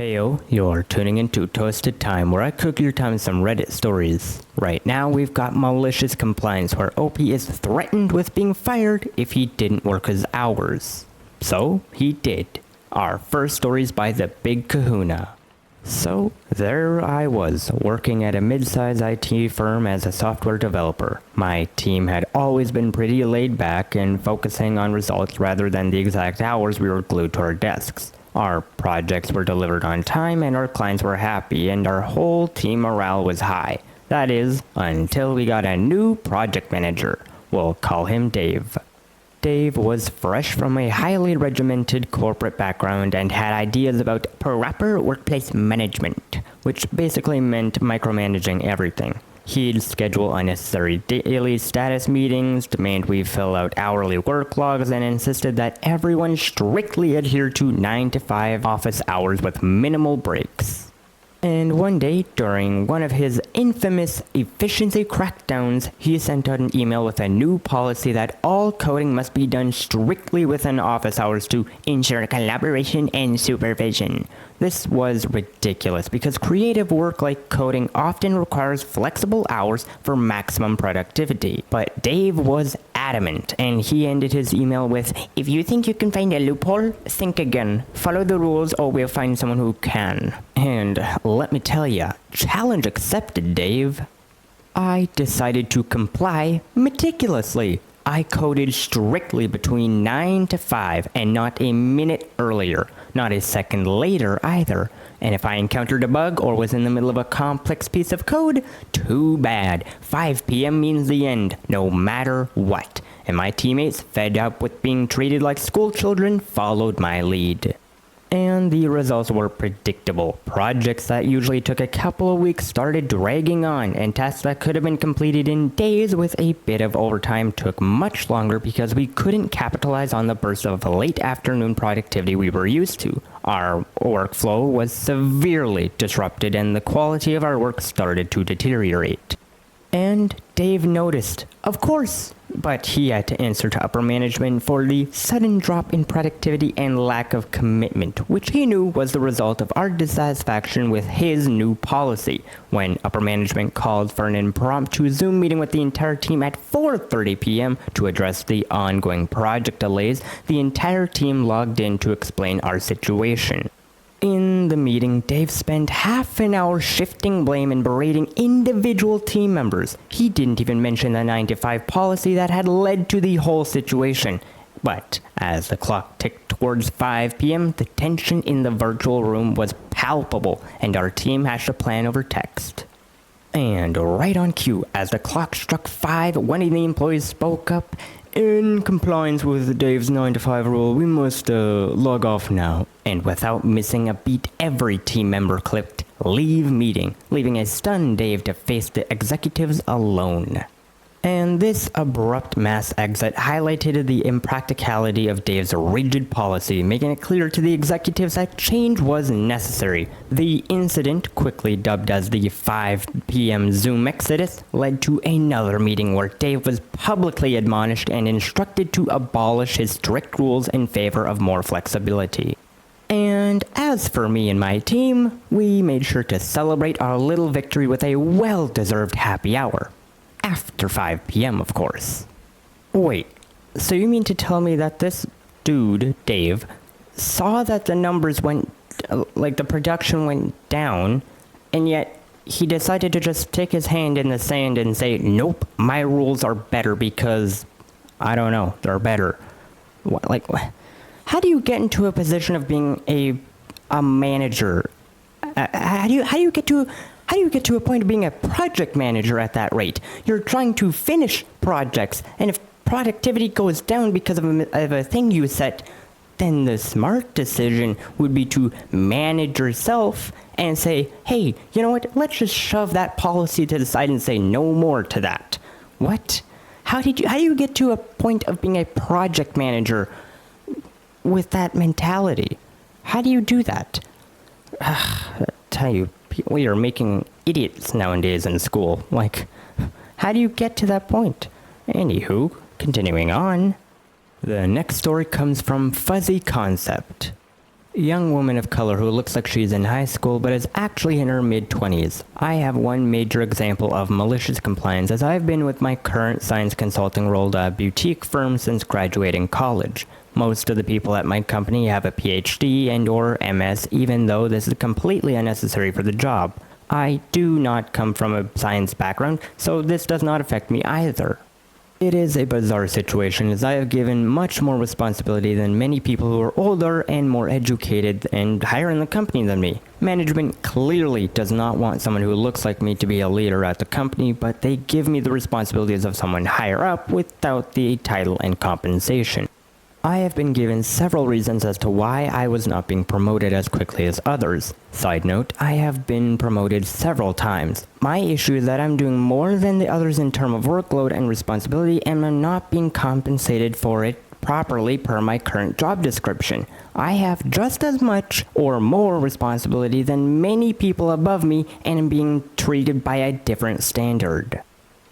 Heyo, you're tuning into Toasted Time, where I cook your time with some Reddit stories. Right now, we've got Malicious Compliance, where OP is threatened with being fired if he didn't work his hours. So, he did. Our first story is by the Big Kahuna. So, there I was, working at a mid-size IT firm as a software developer. My team had always been pretty laid back and focusing on results rather than the exact hours we were glued to our desks. Our projects were delivered on time and our clients were happy and our whole team morale was high. That is, until we got a new project manager. We'll call him Dave. Dave was fresh from a highly regimented corporate background and had ideas about proper workplace management, which basically meant micromanaging everything. He'd schedule unnecessary daily status meetings, demand we fill out hourly work logs, and insisted that everyone strictly adhere to 9 to 5 office hours with minimal breaks. And one day, during one of his infamous efficiency crackdowns, he sent out an email with a new policy that all coding must be done strictly within office hours to ensure collaboration and supervision. This was ridiculous because creative work like coding often requires flexible hours for maximum productivity. But Dave was adamant, and he ended his email with, "If you think you can find a loophole, think again. Follow the rules or we'll find someone who can." And let me tell ya, challenge accepted, Dave. I decided to comply meticulously. I coded strictly between 9 to 5 and not a minute earlier, not a second later either. And if I encountered a bug or was in the middle of a complex piece of code, too bad. 5 p.m. means the end, no matter what. And my teammates, fed up with being treated like school children, followed my lead. And the results were predictable. Projects that usually took a couple of weeks started dragging on, and tasks that could have been completed in days with a bit of overtime took much longer because we couldn't capitalize on the bursts of late afternoon productivity we were used to. Our workflow was severely disrupted and the quality of our work started to deteriorate. And Dave noticed, of course, but he had to answer to upper management for the sudden drop in productivity and lack of commitment, which he knew was the result of our dissatisfaction with his new policy. When upper management called for an impromptu Zoom meeting with the entire team at 4:30 p.m. to address the ongoing project delays, the entire team logged in to explain our situation. In the meeting, Dave spent half an hour shifting blame and berating individual team members. He didn't even mention the 9 to 5 policy that had led to the whole situation. But as the clock ticked towards 5 p.m., the tension in the virtual room was palpable, and our team hatched a plan over text. And right on cue, as the clock struck 5, one of the employees spoke up. "In compliance with Dave's 9 to 5 rule, we must log off now." And without missing a beat, every team member clicked "Leave meeting," leaving a stunned Dave to face the executives alone. And this abrupt mass exit highlighted the impracticality of Dave's rigid policy, making it clear to the executives that change was necessary. The incident, quickly dubbed as the 5 p.m. Zoom exodus, led to another meeting where Dave was publicly admonished and instructed to abolish his strict rules in favor of more flexibility. And as for me and my team, we made sure to celebrate our little victory with a well-deserved happy hour. After 5 p.m., of course. Wait, so you mean to tell me that this dude, Dave, saw that the numbers went, the production went down, and yet he decided to just stick his hand in the sand and say, "Nope, my rules are better because, I don't know, they're better." How do you get into a position of being a manager? How do you get to a point of being a project manager at that rate? You're trying to finish projects, and if productivity goes down because of a thing you set, then the smart decision would be to manage yourself and say, "Hey, you know what? Let's just shove that policy to the side and say no more to that." What? How do you get to a point of being a project manager with that mentality? How do you do that? I tell you, we are making idiots nowadays in school. How do you get to that point? Anywho, continuing on. The next story comes from Fuzzy Concept. Young woman of color who looks like she's in high school but is actually in her mid-20s. I have one major example of malicious compliance as I've been with my current science consulting role at a boutique firm since graduating college. Most of the people at my company have a PhD and or MS, even though this is completely unnecessary for the job. I do not come from a science background, so this does not affect me either. It is a bizarre situation as I have given much more responsibility than many people who are older and more educated and higher in the company than me. Management clearly does not want someone who looks like me to be a leader at the company, but they give me the responsibilities of someone higher up without the title and compensation. I have been given several reasons as to why I was not being promoted as quickly as others. Side note, I have been promoted several times. My issue is that I'm doing more than the others in terms of workload and responsibility and I'm not being compensated for it properly per my current job description. I have just as much or more responsibility than many people above me and am being treated by a different standard.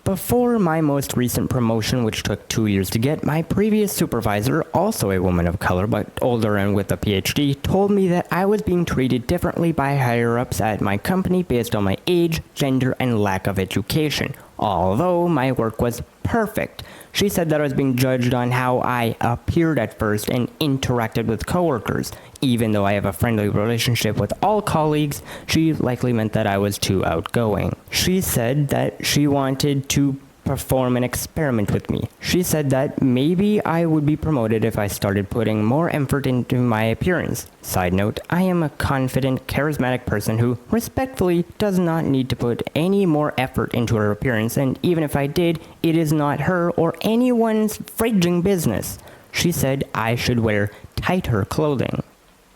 Before my most recent promotion, which took 2 years to get, my previous supervisor, also a woman of color but older and with a PhD, told me that I was being treated differently by higher-ups at my company based on my age, gender, and lack of education, although my work was perfect. She said that I was being judged on how I appeared at first and interacted with coworkers. Even though I have a friendly relationship with all colleagues, she likely meant that I was too outgoing. She said that she wanted to perform an experiment with me. She said that maybe I would be promoted if I started putting more effort into my appearance. Side note, I am a confident, charismatic person who respectfully does not need to put any more effort into her appearance, and even if I did, it is not her or anyone's frigging business. She said I should wear tighter clothing.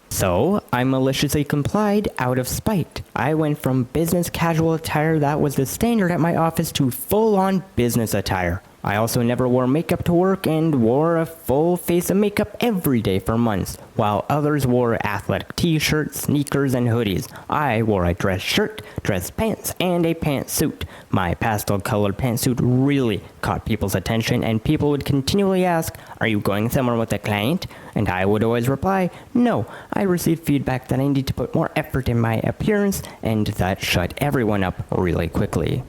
So, I maliciously complied out of spite. I went from business casual attire that was the standard at my office to full-on business attire. I also never wore makeup to work and wore a full face of makeup every day for months, while others wore athletic t-shirts, sneakers, and hoodies. I wore a dress shirt, dress pants, and a pantsuit. My pastel-colored pantsuit really caught people's attention, and people would continually ask, "Are you going somewhere with a client?" And I would always reply, "No." I received feedback that I need to put more effort in my appearance, and that shut everyone up really quickly.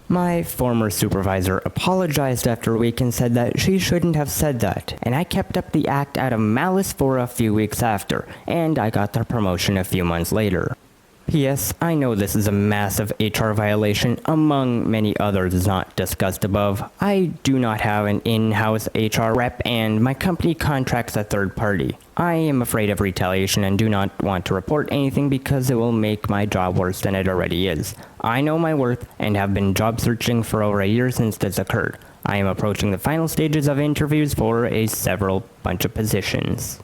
My former supervisor apologized after a week and said that she shouldn't have said that, and I kept up the act out of malice for a few weeks after, and I got the promotion a few months later. P.S. I know this is a massive HR violation among many others not discussed above. I do not have an in-house HR rep and my company contracts a third party. I am afraid of retaliation and do not want to report anything because it will make my job worse than it already is. I know my worth and have been job searching for over a year since this occurred. I am approaching the final stages of interviews for a several bunch of positions.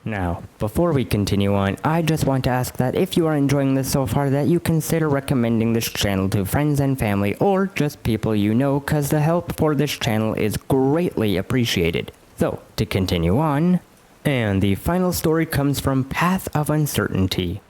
Now, before we continue on, I just want to ask that if you are enjoying this so far that you consider recommending this channel to friends and family or just people you know, cause the help for this channel is greatly appreciated. So, to continue on, and the final story comes from Path of Uncertainty.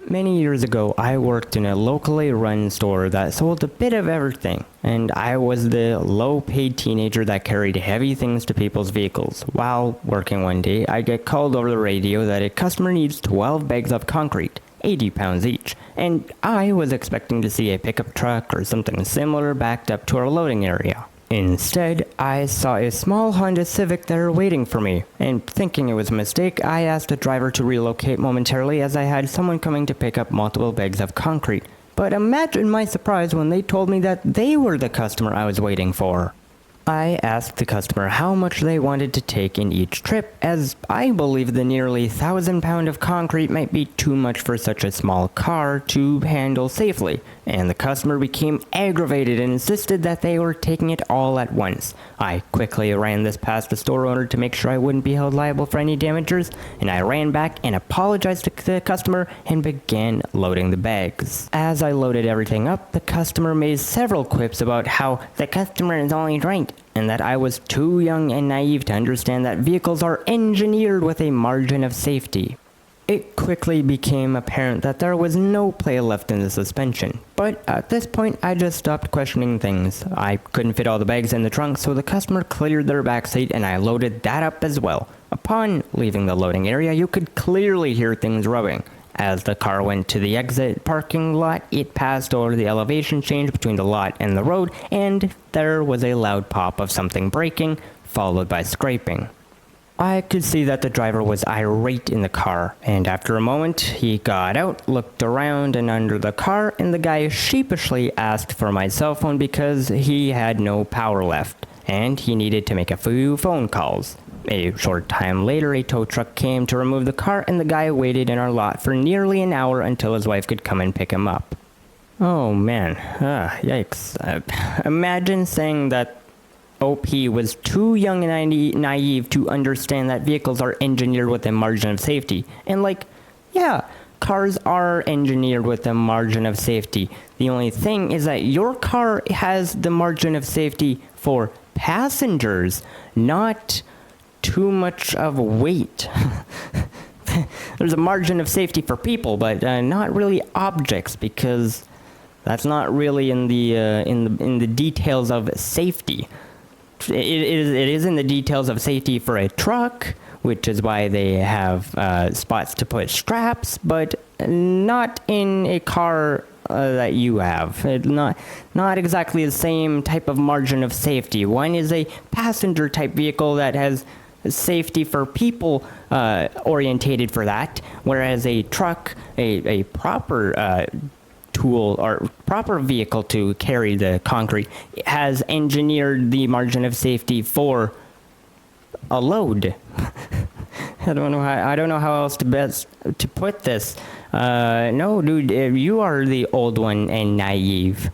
Many years ago, I worked in a locally run store that sold a bit of everything, and I was the low-paid teenager that carried heavy things to people's vehicles. While working one day, I get called over the radio that a customer needs 12 bags of concrete, 80 pounds each, and I was expecting to see a pickup truck or something similar backed up to our loading area. Instead, I saw a small Honda Civic there waiting for me, and thinking it was a mistake, I asked the driver to relocate momentarily as I had someone coming to pick up multiple bags of concrete. But imagine my surprise when they told me that they were the customer I was waiting for. I asked the customer how much they wanted to take in each trip, as I believe the nearly 1,000 pound of concrete might be too much for such a small car to handle safely, and the customer became aggravated and insisted that they were taking it all at once. I quickly ran this past the store owner to make sure I wouldn't be held liable for any damages, and I ran back and apologized to the customer and began loading the bags. As I loaded everything up, the customer made several quips about how the customer is only right, and that I was too young and naive to understand that vehicles are engineered with a margin of safety. It quickly became apparent that there was no play left in the suspension, but at this point I just stopped questioning things. I couldn't fit all the bags in the trunk, so the customer cleared their backseat and I loaded that up as well. Upon leaving the loading area, you could clearly hear things rubbing. As the car went to the exit parking lot, it passed over the elevation change between the lot and the road, and there was a loud pop of something breaking, followed by scraping. I could see that the driver was irate in the car, and after a moment, he got out, looked around and under the car, and the guy sheepishly asked for my cell phone because he had no power left, and he needed to make a few phone calls. A short time later, a tow truck came to remove the car, and the guy waited in our lot for nearly an hour until his wife could come and pick him up. Oh man, yikes. Imagine saying that OP was too young and naive to understand that vehicles are engineered with a margin of safety. And yeah, cars are engineered with a margin of safety. The only thing is that your car has the margin of safety for passengers, not too much of weight. There's a margin of safety for people, but not really objects, because that's not really in the details of safety. It is in the details of safety for a truck, which is why they have spots to put straps, but not in a car that you have. Not exactly the same type of margin of safety. One is a passenger type vehicle that has safety for people orientated for that, whereas a truck, a proper tool or proper vehicle to carry the concrete, has engineered the margin of safety for a load. I don't know how else to put this. No, dude, you are the old one and naive.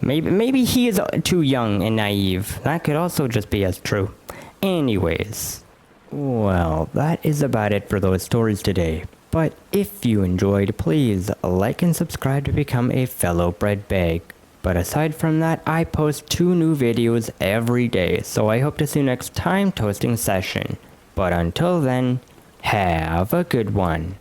Maybe he is too young and naive. That could also just be as true. Anyways, well, that is about it for those stories today. But if you enjoyed, please like and subscribe to become a fellow bread bag. But aside from that, I post 2 new videos every day, so I hope to see you next time toasting session. But until then, have a good one.